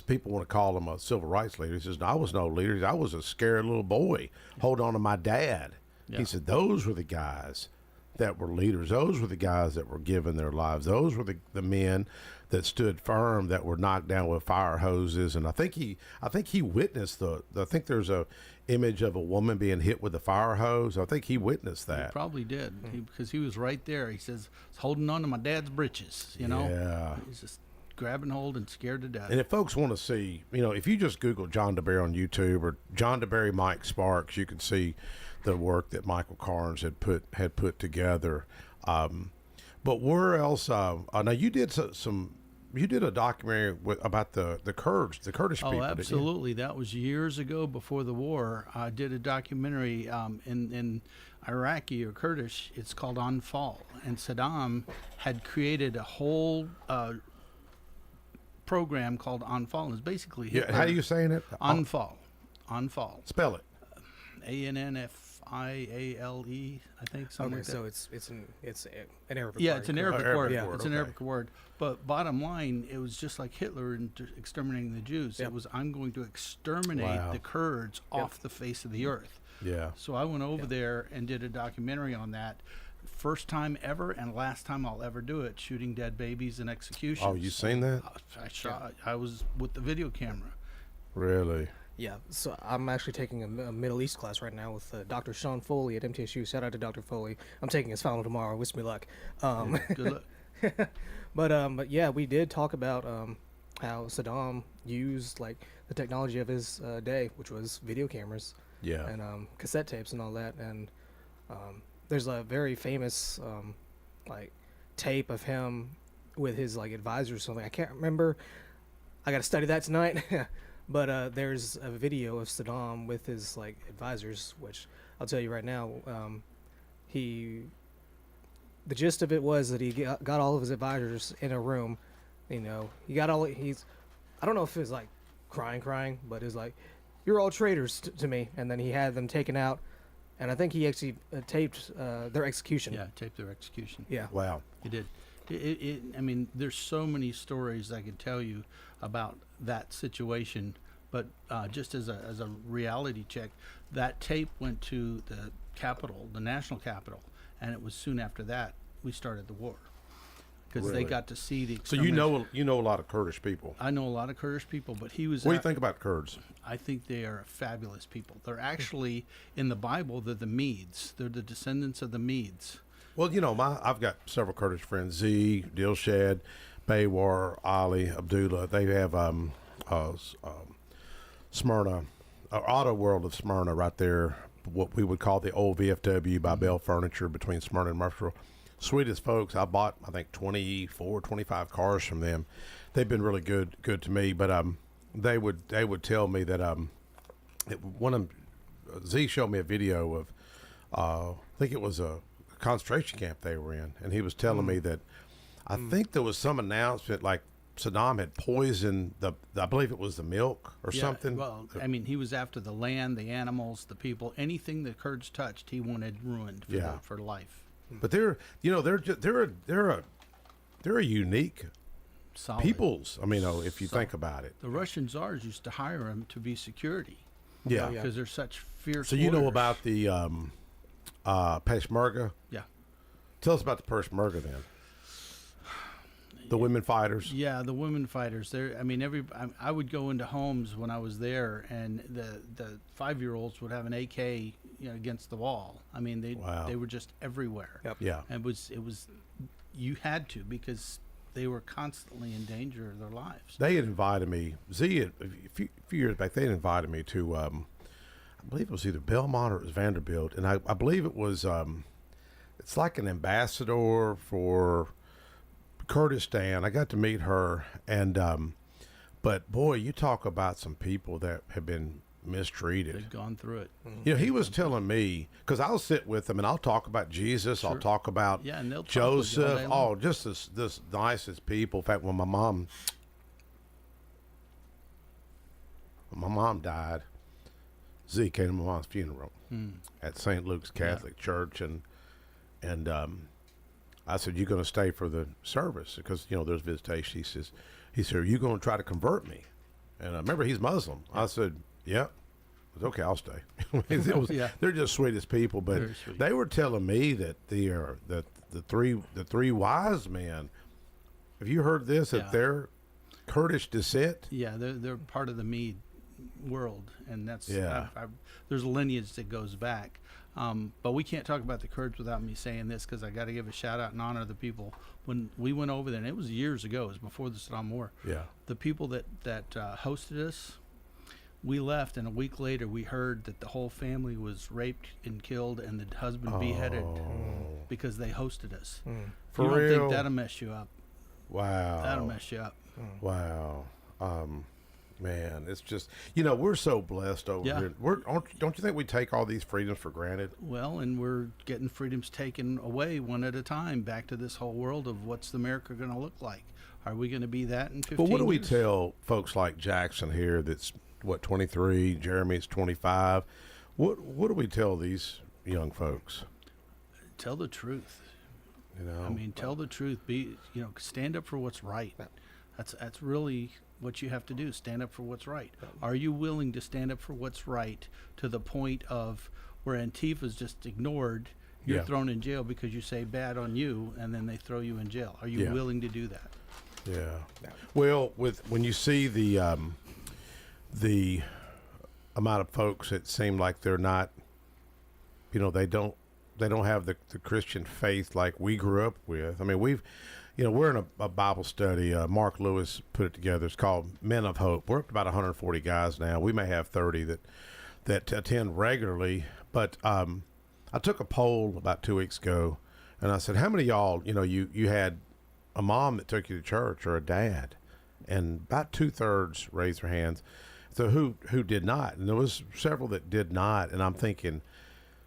people want to call him a civil rights leader. He says, no, I was no leader. I was a scared little boy holding on to my dad.
Yeah.
He said, those were the guys that were leaders. Those were the guys that were giving their lives. Those were the men that stood firm, that were knocked down with fire hoses. And I think he witnessed I think there's a image of a woman being hit with a fire hose. I think he witnessed that.
He probably did because he was right there. He says, I was holding on to my dad's britches,
Yeah.
He's just grabbing hold and scared to death.
And if folks want to see, if you just Google John DeBerry on YouTube or John DeBerry Mike Sparks, you can see the work that Michael Carnes had put together. But where else? Now you did you did a documentary about the Kurdish people.
Oh, absolutely. That was years ago before the war. I did a documentary in Iraqi or Kurdish. It's called On Fall. And Saddam had created a whole program called Anfall. It's basically
Yeah, how are you saying it?
Anfall. Anfall.
Spell it.
ANNFIALE, I think, something like that.
So it's an Arabic word.
Yeah, it's an Arabic word.
Arabic word,
It's an
okay.
Arabic word. But bottom line, it was just like Hitler exterminating the Jews.
Yep.
It was, I'm going to exterminate
Wow.
the Kurds off the face of the earth.
Yeah.
So I went over there and did a documentary on that. First time ever and last time I'll ever do it, shooting dead babies and executions.
Oh, you seen that?
I was with the video camera.
Really?
Yeah, so I'm actually taking a Middle East class right now with Dr. Sean Foley at MTSU. Shout out to Dr. Foley. I'm taking his final tomorrow. Wish me luck.
Good luck.
But yeah, we did talk about how Saddam used like the technology of his day, which was video cameras
Yeah.
and cassette tapes and all that. And there's a very famous like tape of him with his like advisors or something. I can't remember. I got to study that tonight. But there's a video of Saddam with his like advisors, which I'll tell you right now. The gist of it was that he got all of his advisors in a room. You know, he got all. I don't know if it was like crying, but it was like, "You're all traitors to me." And then he had them taken out, and I think he actually taped their execution.
Yeah, taped their execution.
Yeah.
Wow.
He did. I mean, there's so many stories I could tell you about that situation, but just as a reality check, that tape went to the Capitol, the national Capitol, and it was soon after that we started the war, because
Really?
they got to see the.
So you know a lot of Kurdish people.
I know a lot of Kurdish people, but he was.
What do you think about Kurds?
I think they are fabulous people. They're actually in the Bible. They're the Medes. They're the descendants of the Medes.
Well, you know, I've got several Kurdish friends: Z, Dilshad, Baywar, Ali, Abdullah. They have Smyrna, Auto World of Smyrna, right there. What we would call the old VFW by Bell Furniture between Smyrna and Murfreesboro. Sweetest folks. I bought, I think, 24, 25 cars from them. They've been really good to me. But they would tell me that one of them, Z showed me a video of I think it was a concentration camp they were in, and he was telling me that I think there was some announcement like Saddam had poisoned I believe it was the milk or something.
Well, I mean, he was after the land, the animals, the people, anything the Kurds touched, he wanted ruined for life.
But they're a unique
Solid.
peoples. I mean, if you think about it.
The Russian czars used to hire him to be security.
Yeah.
Because they're such fierce.
So you know
warriors.
about the Peshmerga?
Yeah.
Tell us about the Peshmerga then. The women fighters.
Yeah, the women fighters. I would go into homes when I was there, and the 5-year-olds would have an AK, against the wall. I mean, they were just everywhere.
Yep.
Yeah.
And it was you had to, because they were constantly in danger of their lives.
They had invited me. A few years back, they had invited me to. I believe it was either Belmont or it was Vanderbilt, and I believe it was. It's like an ambassador for Kurdistan. I got to meet her, and but boy, you talk about some people that have been mistreated.
They've gone through it.
He was telling me, because I'll sit with them and I'll talk about Jesus.
Sure.
I'll talk about
Yeah, and they'll talk with you all
Joseph.
day long.
Just this nicest people. In fact, when my mom died, Z came to my mom's funeral at St. Luke's Catholic Church, and I said, "You going to stay for the service?" Because there's visitation. He said, "Are you going to try to convert me?" And I remember he's Muslim. I said, "Yeah." It was, okay, I'll stay. They're just sweetest people, but
Very sweet.
they were telling me that the three wise men. Have you heard this? That they're Kurdish descent.
Yeah, they're part of the Mede world, and that's
Yeah.
there's a lineage that goes back. But we can't talk about the Kurds without me saying this, because I got to give a shout out and honor the people. When we went over there, and it was years ago, it was before the Saddam War.
Yeah.
The people that hosted us, we left, and a week later we heard that the whole family was raped and killed, and the husband beheaded because they hosted us.
For
you don't
real?
think that'll mess you up?
Wow.
That'll mess you up.
Wow. Man, it's just, we're so blessed over here. Don't you think we take all these freedoms for granted?
Well, and we're getting freedoms taken away one at a time, back to this whole world of what's America going to look like. Are we going to be that in 15 years?
But what do we tell folks like Jackson here that's, 23, Jeremy's 25? What do we tell these young folks?
Tell the truth. Tell the truth. Stand up for what's right. That's really what you have to do. Stand up for what's right. Are you willing to stand up for what's right to the point of where Antifa's just ignored? You're thrown in jail because you say bad on you, and then they throw you in jail. Are you willing to do that?
Yeah. Well, when you see the amount of folks that seem like they're not, they don't have the Christian faith like we grew up with. I mean, we're in a Bible study. Mark Lewis put it together. It's called Men of Hope. We're up to about 140 guys now. We may have 30 that attend regularly. But I took a poll about 2 weeks ago, and I said, how many of y'all, you had a mom that took you to church or a dad? And about 2/3 raised their hands. So who did not? And there was several that did not. And I'm thinking,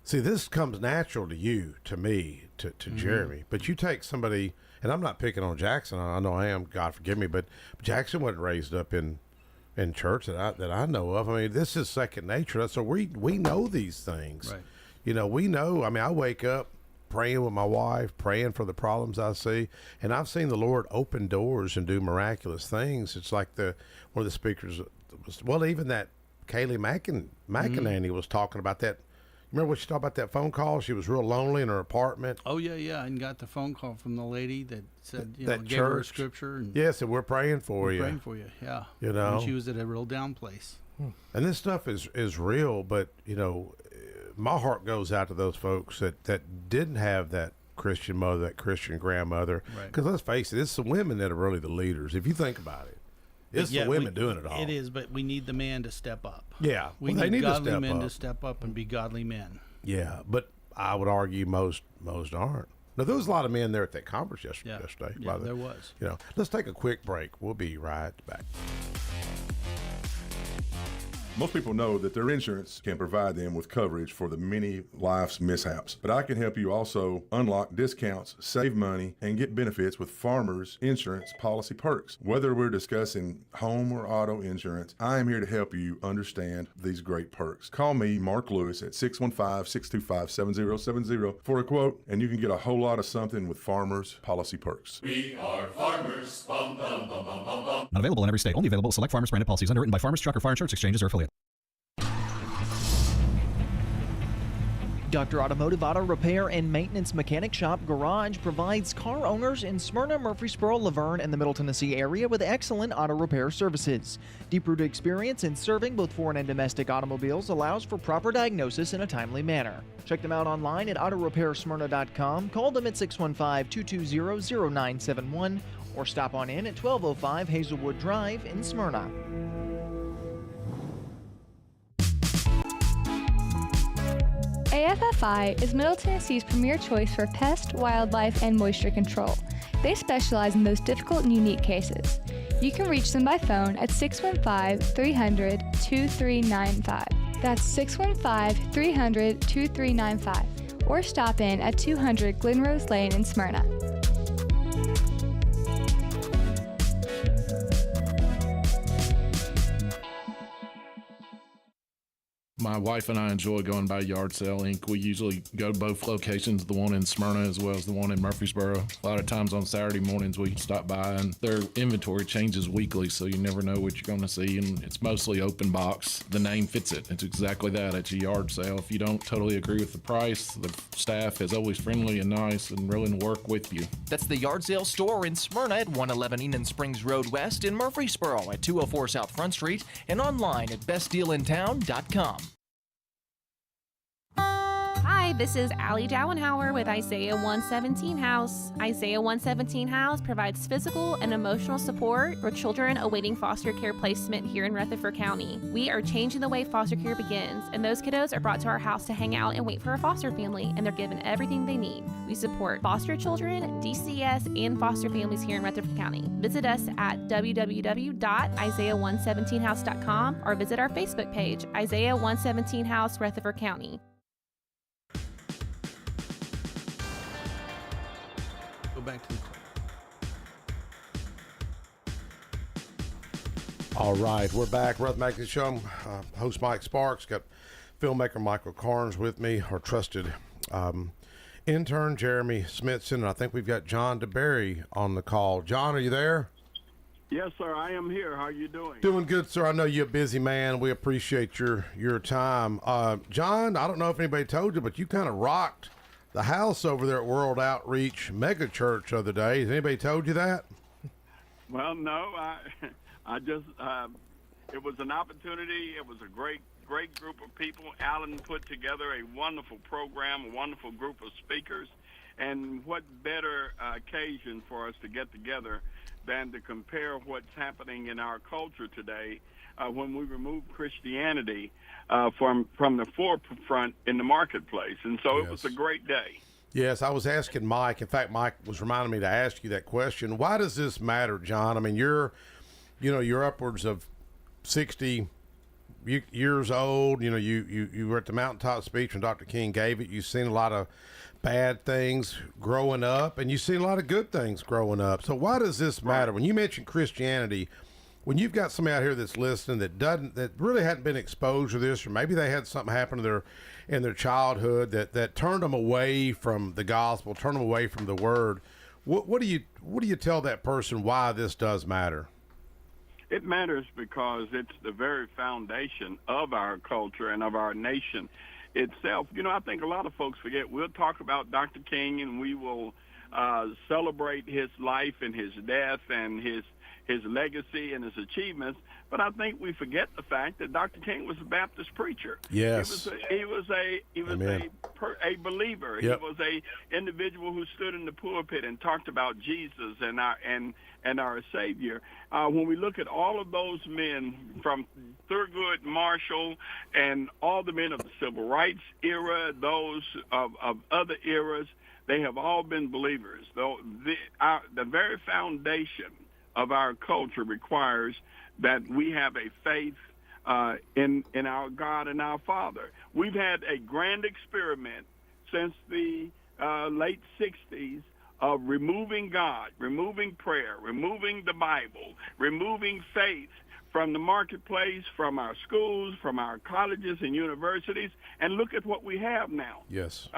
see, this comes natural to you, to me, to Jeremy. But you take somebody, and I'm not picking on Jackson. I know I am, God forgive me, but Jackson wasn't raised up in church that I know of. I mean, this is second nature. So we know these things. Right. We know. I mean, I wake up praying with my wife, praying for the problems I see, and I've seen the Lord open doors and do miraculous things. It's like one of the speakers was, even that Kaylee McEnany was talking about that. Remember when she talked about that phone call? She was real lonely in her apartment.
Oh, yeah, and got the phone call from the lady that said,
that
gave her a scripture. And
yes, and we're praying for you.
We're praying for you, yeah.
And
she was at a real down place.
And this stuff is real, but, my heart goes out to those folks that didn't have that Christian mother, that Christian grandmother. Because let's face it, it's the women that are really the leaders. If you think about it, it's the women doing it all.
It is, but we need the man to step up.
Yeah,
we need godly men to step up and be godly men.
Yeah, but I would argue most aren't. Now, there was a lot of men there at that conference yesterday.
Yeah, there was.
Let's take a quick break. We'll be right back.
Most people know that their insurance can provide them with coverage for the many life's mishaps. But I can help you also unlock discounts, save money, and get benefits with Farmers Insurance policy perks. Whether we're discussing home or auto insurance, I am here to help you understand these great perks. Call me, Mark Lewis, at 615-625-7070 for a quote, and you can get a whole lot of something with Farmers policy perks.
We are farmers. Bum, bum, bum, bum, bum, bum.
Not available in every state. Only available select Farmers branded policies underwritten by Farmers Truck or Fire Insurance Exchanges or affiliates.
Dr. Automotive Auto Repair and Maintenance Mechanic Shop Garage provides car owners in Smyrna, Murfreesboro, Laverne, and the Middle Tennessee area with excellent auto repair services. Deep-rooted experience in serving both foreign and domestic automobiles allows for proper diagnosis in a timely manner. Check them out online at autoropairsmyrna.com, call them at 615-220-0971, or stop on in at 1205 Hazelwood Drive in Smyrna.
AFFI is Middle Tennessee's premier choice for pest, wildlife, and moisture control. They specialize in those difficult and unique cases. You can reach them by phone at 615-300-2395. That's 615-300-2395. Or stop in at 200 Glenrose Lane in Smyrna.
My wife and I enjoy going by Yard Sale Inc. We usually go to both locations, the one in Smyrna as well as the one in Murfreesboro. A lot of times on Saturday mornings we stop by, and their inventory changes weekly, so you never know what you're going to see, and it's mostly open box. The name fits it. It's exactly that. It's a yard sale. If you don't totally agree with the price, the staff is always friendly and nice and willing to work with you.
That's the Yard Sale store in Smyrna at 111 Enon Springs Road West, in Murfreesboro at 204 South Front Street, and online at bestdealintown.com.
Hi, Hi, this is Allie Dowenhauer with Isaiah 117 House. Isaiah 117 House provides physical and emotional support for children awaiting foster care placement here in Rutherford County. We are changing the way foster care begins, and those kiddos are brought to our house to hang out and wait for a foster family, and they're given everything they need. We support foster children, DCS, and foster families here in Rutherford County. Visit us at www.isaiah117house.com or visit our Facebook page, Isaiah 117 House, Rutherford County.
Go back to the
All right, we're back. Rutherford Magazine Show. I'm host Mike Sparks. Got filmmaker Michael Carnes with me, our trusted intern Jeremy Smithson, and I think we've got John DeBerry on the call. John, are you there?
Yes, sir. I am here. How are you doing?
Doing good, sir. I know you're a busy man. We appreciate your time. John, I don't know if anybody told you, but you kind of rocked the house over there at World Outreach Mega Church the other day. Has anybody told you that?
Well, no. I just it was an opportunity. It was a great group of people. Alan put together a wonderful program, a wonderful group of speakers, and what better occasion for us to get together than to compare what's happening in our culture today when we remove Christianity from the forefront in the marketplace. And so It was a great day.
Yes, I was asking Mike. In fact, Mike was reminding me to ask you that question. Why does this matter, John? I mean, you're upwards of 60 years old. You know, you were at the mountaintop speech when Dr. King gave it. You've seen a lot of bad things growing up, and you've seen a lot of good things growing up. So why does this matter? When you mention Christianity, when you've got somebody out here that's listening that really hadn't been exposed to this, or maybe they had something happen to in their childhood that turned them away from the gospel, turned them away from the word, what do you tell that person why this does matter?
It matters because it's the very foundation of our culture and of our nation itself. You know, I think a lot of folks forget. We'll talk about Dr. King and we will celebrate his life and his death and his legacy and his achievements, but I think we forget the fact that Dr. King was a Baptist preacher.
Yes,
he was a believer.
Yep.
He was a individual who stood in the pulpit and talked about Jesus and our Savior. When we look at all of those men, from Thurgood Marshall and all the men of the Civil Rights era, those of other eras, they have all been believers. Though the very foundation of our culture requires that we have a faith in our God and our Father. We've had a grand experiment since the late 60s of removing God, removing prayer, removing the Bible, removing faith from the marketplace, from our schools, from our colleges and universities, and look at what we have now.
Yes.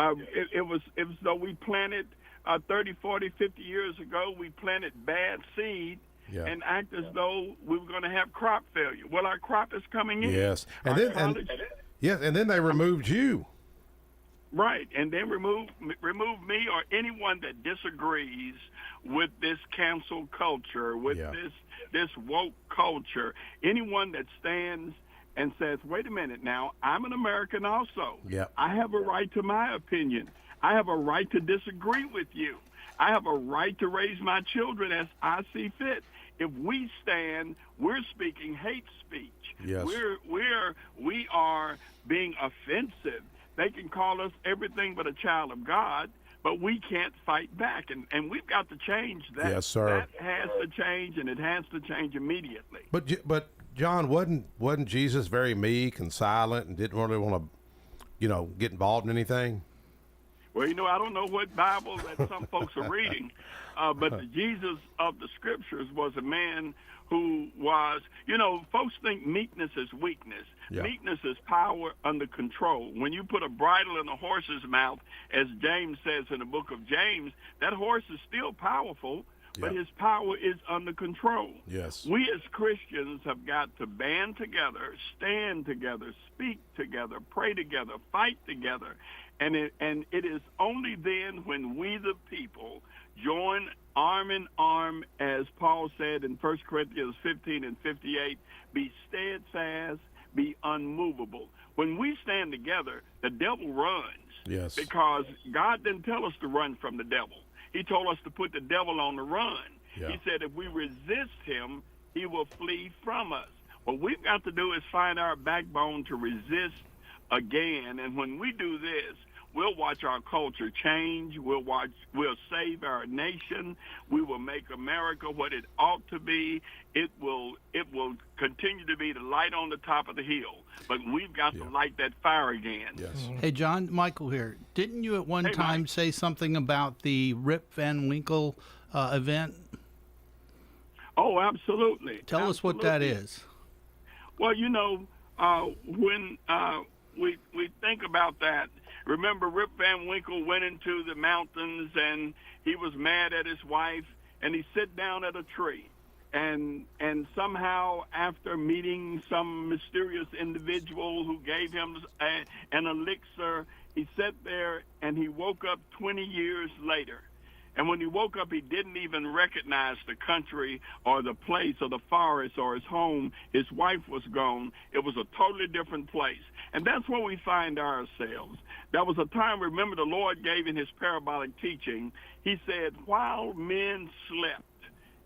It was though we planted 30, 40, 50 years ago, we planted bad seed and act as though we were going to have crop failure. Well, our crop is coming in.
Yes. And then they removed you.
Right, and then remove me or anyone that disagrees with this cancel culture, with this woke culture. Anyone that stands and says, wait a minute now, I'm an American also.
Yep.
I have a right to my opinion. I have a right to disagree with you. I have a right to raise my children as I see fit. If we stand, we're speaking hate speech.
Yes.
We are being offensive. They can call us everything but a child of God, but we can't fight back. And we've got to change that.
Yes, sir.
That has to change, and it has to change immediately.
But John, wasn't Jesus very meek and silent and didn't really want to, get involved in anything?
Well, I don't know what Bible that some folks are reading, but the Jesus of the Scriptures was a man who was, folks think meekness is weakness.
Yeah.
Meekness is power under control. When you put a bridle in a horse's mouth, as James says in the book of James, that horse is still powerful, but his power is under control.
Yes.
We as Christians have got to band together, stand together, speak together, pray together, fight together. And it is only then when we, the people, join arm in arm, as Paul said in 1 Corinthians 15 and 58, be steadfast, be unmovable. When we stand together, the devil runs.
Yes.
Because God didn't tell us to run from the devil. He told us to put the devil on the run.
Yeah.
He said if we resist him, he will flee from us. What we've got to do is find our backbone to resist again. And when we do this, we'll watch our culture change. We'll save our nation. We will make America what it ought to be. It will continue to be the light on the top of the hill. But we've got to light that fire again.
Yes.
Hey, John, Michael here. Didn't you at one time
Mike.
say something about the Rip Van Winkle event?
Oh, absolutely.
Tell us what that is.
Well, you know, when we think about that, remember Rip Van Winkle went into the mountains and he was mad at his wife and he sat down at a tree. And somehow after meeting some mysterious individual who gave him an elixir, he sat there and he woke up 20 years later. And when he woke up, he didn't even recognize the country or the place or the forest or his home. His wife was gone. It was a totally different place. And that's where we find ourselves. There was a time, remember, the Lord gave in his parabolic teaching, he said, while men slept,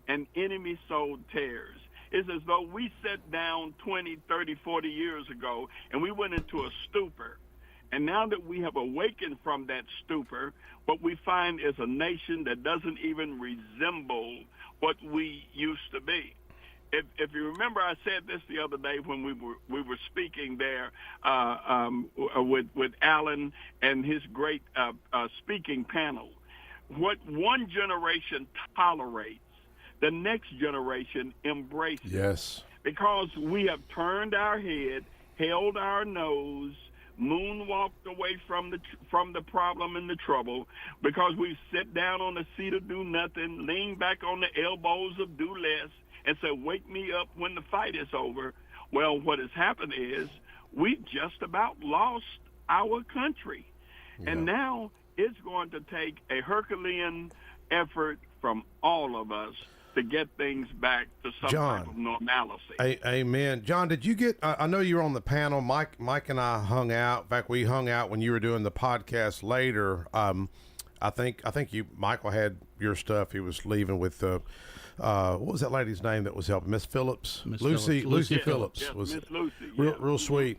an enemy sowed tares. It's as though we sat down 20, 30, 40 years ago, and we went into a stupor. And now that we have awakened from that stupor, what we find is a nation that doesn't even resemble what we used to be. If you remember, I said this the other day when we were speaking there with Alan and his great speaking panel. What one generation tolerates, the next generation embraces.
Yes.
Because we have turned our head, held our nose, moonwalked away from the problem and the trouble, because we sit down on the seat of do nothing, lean back on the elbows of do less, and say, wake me up when the fight is over. Well, what has happened is we've just about lost our country. Yeah. And now it's going to take a Herculean effort from all of us to get things back to some type of normalcy.
Amen. John, did you get, I know you were on the panel, Mike and I hung out. In fact, we hung out when you were doing the podcast later. I think Michael had your stuff. He was leaving with, what was that lady's name that was helping? Miss Phillips? Lucy Phillips.
Yes,
was
Miss Lucy.
Real sweet.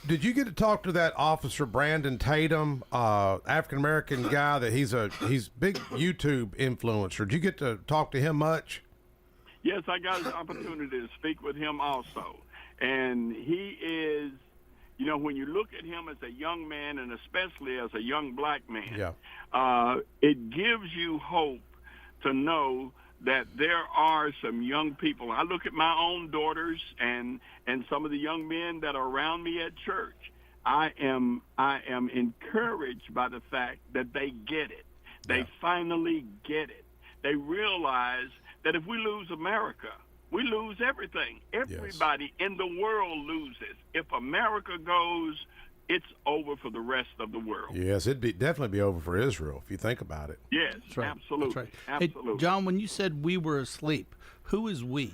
Did you get to talk to that officer, Brandon Tatum, African-American guy that he's big YouTube influencer? Did you get to talk to him much?
Yes, I got an opportunity to speak with him also. And he is, you know, when you look at him as a young man and especially as a young black man, it gives you hope to know that there are some young people. I look at my own daughters and some of the young men that are around me at church. I am encouraged by the fact that they get it. They finally get it. They realize that if we lose America, we lose everything. Everybody in the world loses. If America goes, it's over for the rest of the world.
Yes, it'd definitely be over for Israel if you think about it.
Yes,
That's right.
Absolutely.
That's right.
Absolutely.
Hey, John, when you said we were asleep, who is we?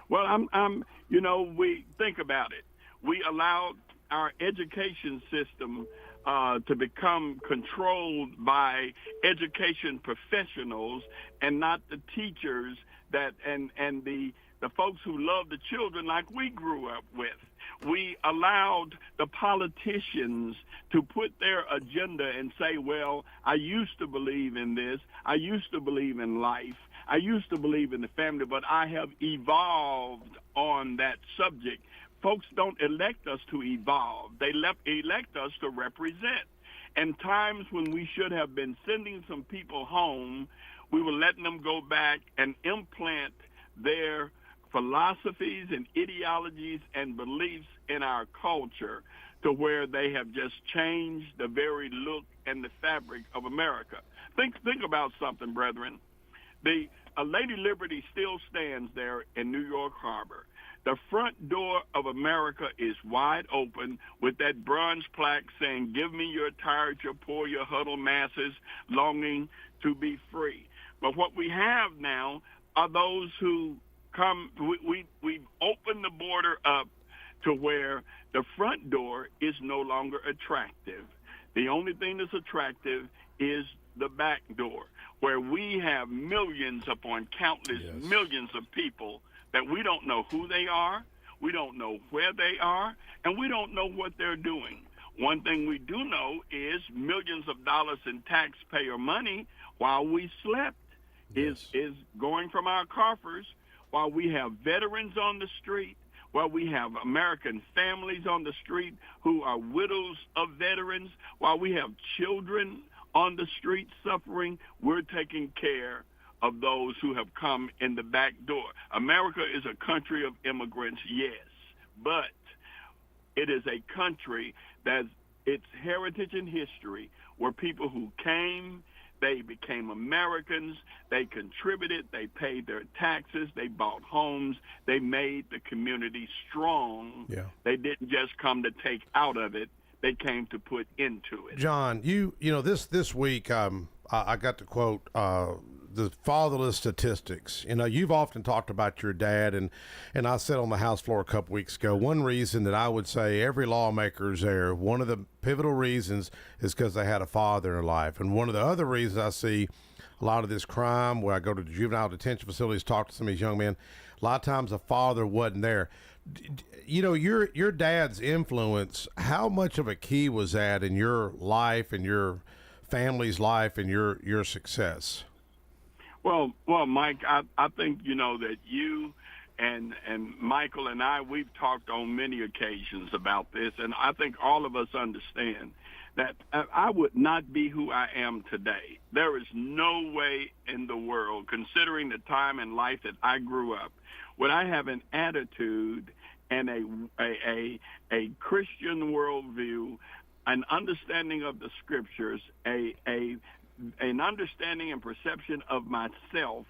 Well, I'm you know, we think about it. We allowed our education system to become controlled by education professionals and not the teachers that and the folks who love the children like we grew up with. We allowed the politicians to put their agenda and say, well, I used to believe in this. I used to believe in life. I used to believe in the family, but I have evolved on that subject. Folks don't elect us to evolve. They elect us to represent. And times when we should have been sending some people home, we were letting them go back and implant their philosophies and ideologies and beliefs in our culture to where they have just changed the very look and the fabric of America. Think about something, brethren. Lady Liberty still stands there in New York Harbor. The front door of America is wide open with that bronze plaque saying, give me your tired, your poor, your huddled masses longing to be free. But what we have now are those who come, we've opened the border up to where the front door is no longer attractive. The only thing that's attractive is the back door, where we have millions upon countless millions of people that we don't know who they are, we don't know where they are, and we don't know what they're doing. One thing we do know is millions of dollars in taxpayer money while we slept is going from our coffers, while we have veterans on the street, while we have American families on the street who are widows of veterans, while we have children on the street suffering, we're taking care of those who have come in the back door. America is a country of immigrants, yes, but it is a country that its heritage and history were people who came, they became Americans, they contributed, they paid their taxes, they bought homes, they made the community strong.
Yeah.
They didn't just come to take out of it, they came to put into it.
John, you know this week I got to quote the fatherless statistics. You know, you've often talked about your dad, and I said on the House floor a couple weeks ago, one reason that I would say every lawmaker is there, one of the pivotal reasons is because they had a father in their life. And one of the other reasons I see a lot of this crime, where I go to the juvenile detention facilities, talk to some of these young men, a lot of times the father wasn't there. You know, your dad's influence, how much of a key was that in your life and your family's life and your success?
Well, Mike, I think, you know, that you and Michael and I, we've talked on many occasions about this, and I think all of us understand that I would not be who I am today. There is no way in the world, considering the time in life that I grew up, would I have an attitude and a Christian worldview, an understanding of the scriptures, an understanding and perception of myself,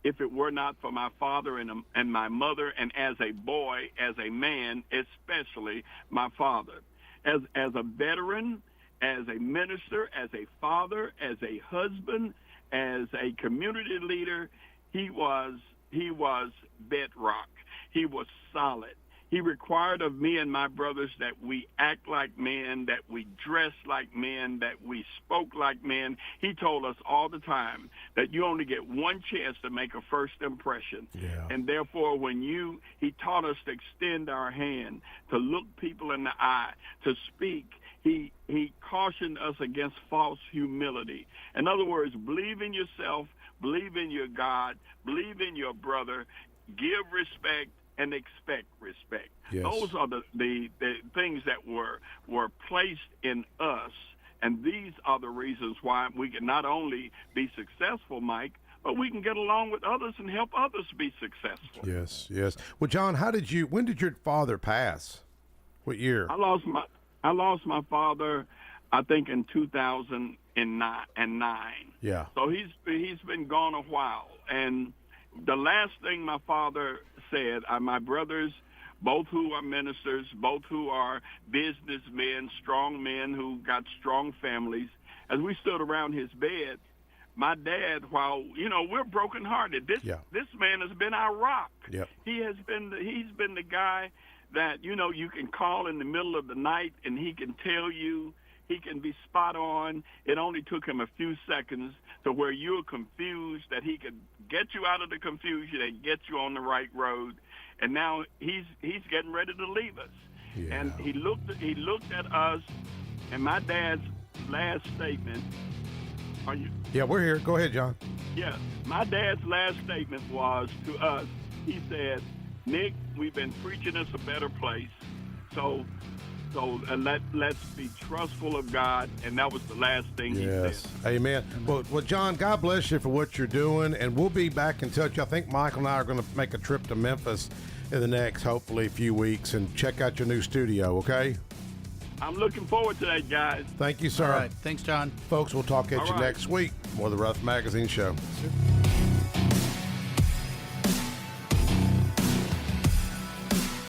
if it were not for my father and my mother, and as a boy, as a man, especially my father. As a veteran, as a minister, as a father, as a husband, as a community leader, he was bedrock. He was solid. He required of me and my brothers that we act like men, that we dress like men, that we spoke like men. He told us all the time that you only get one chance to make a first impression.
Yeah.
And therefore, he taught us to extend our hand, to look people in the eye, to speak. He cautioned us against false humility. In other words, believe in yourself, believe in your God, believe in your brother, give respect, and expect respect.
Yes.
Those are the things that were placed in us, and these are the reasons why we can not only be successful, Mike, but we can get along with others and help others be successful.
Yes. Well, John, when did your father pass? What year?
I lost my father, I think, in 2009.
Yeah.
So he's been gone a while, and the last thing my father said, my brothers, both who are ministers, both who are businessmen, strong men who got strong families, as we stood around his bed, my dad, while, you know, we're brokenhearted, this man has been our rock.
Yep.
He's been the guy that, you know, you can call in the middle of the night and he can tell you, he can be spot on. It only took him a few seconds to where you're confused, that he could get you out of the confusion and get you on the right road. And now he's getting ready to leave us.
Yeah.
And he looked at us, and my dad's last statement. Are you?
Yeah, we're here. Go ahead, John.
Yeah, my dad's last statement was to us. He said, "Nick, we've been preaching us a better place, so let's be trustful of God," and that was the last thing he said.
Amen. Well, John, God bless you for what you're doing, and we'll be back in touch. I think Michael and I are going to make a trip to Memphis in the next, hopefully, few weeks and check out your new studio, okay?
I'm looking forward to that, guys.
Thank you, sir.
All right. Thanks, John.
Folks, we'll talk at
All
you
right.
next week. More of the Rutherford Magazine Show.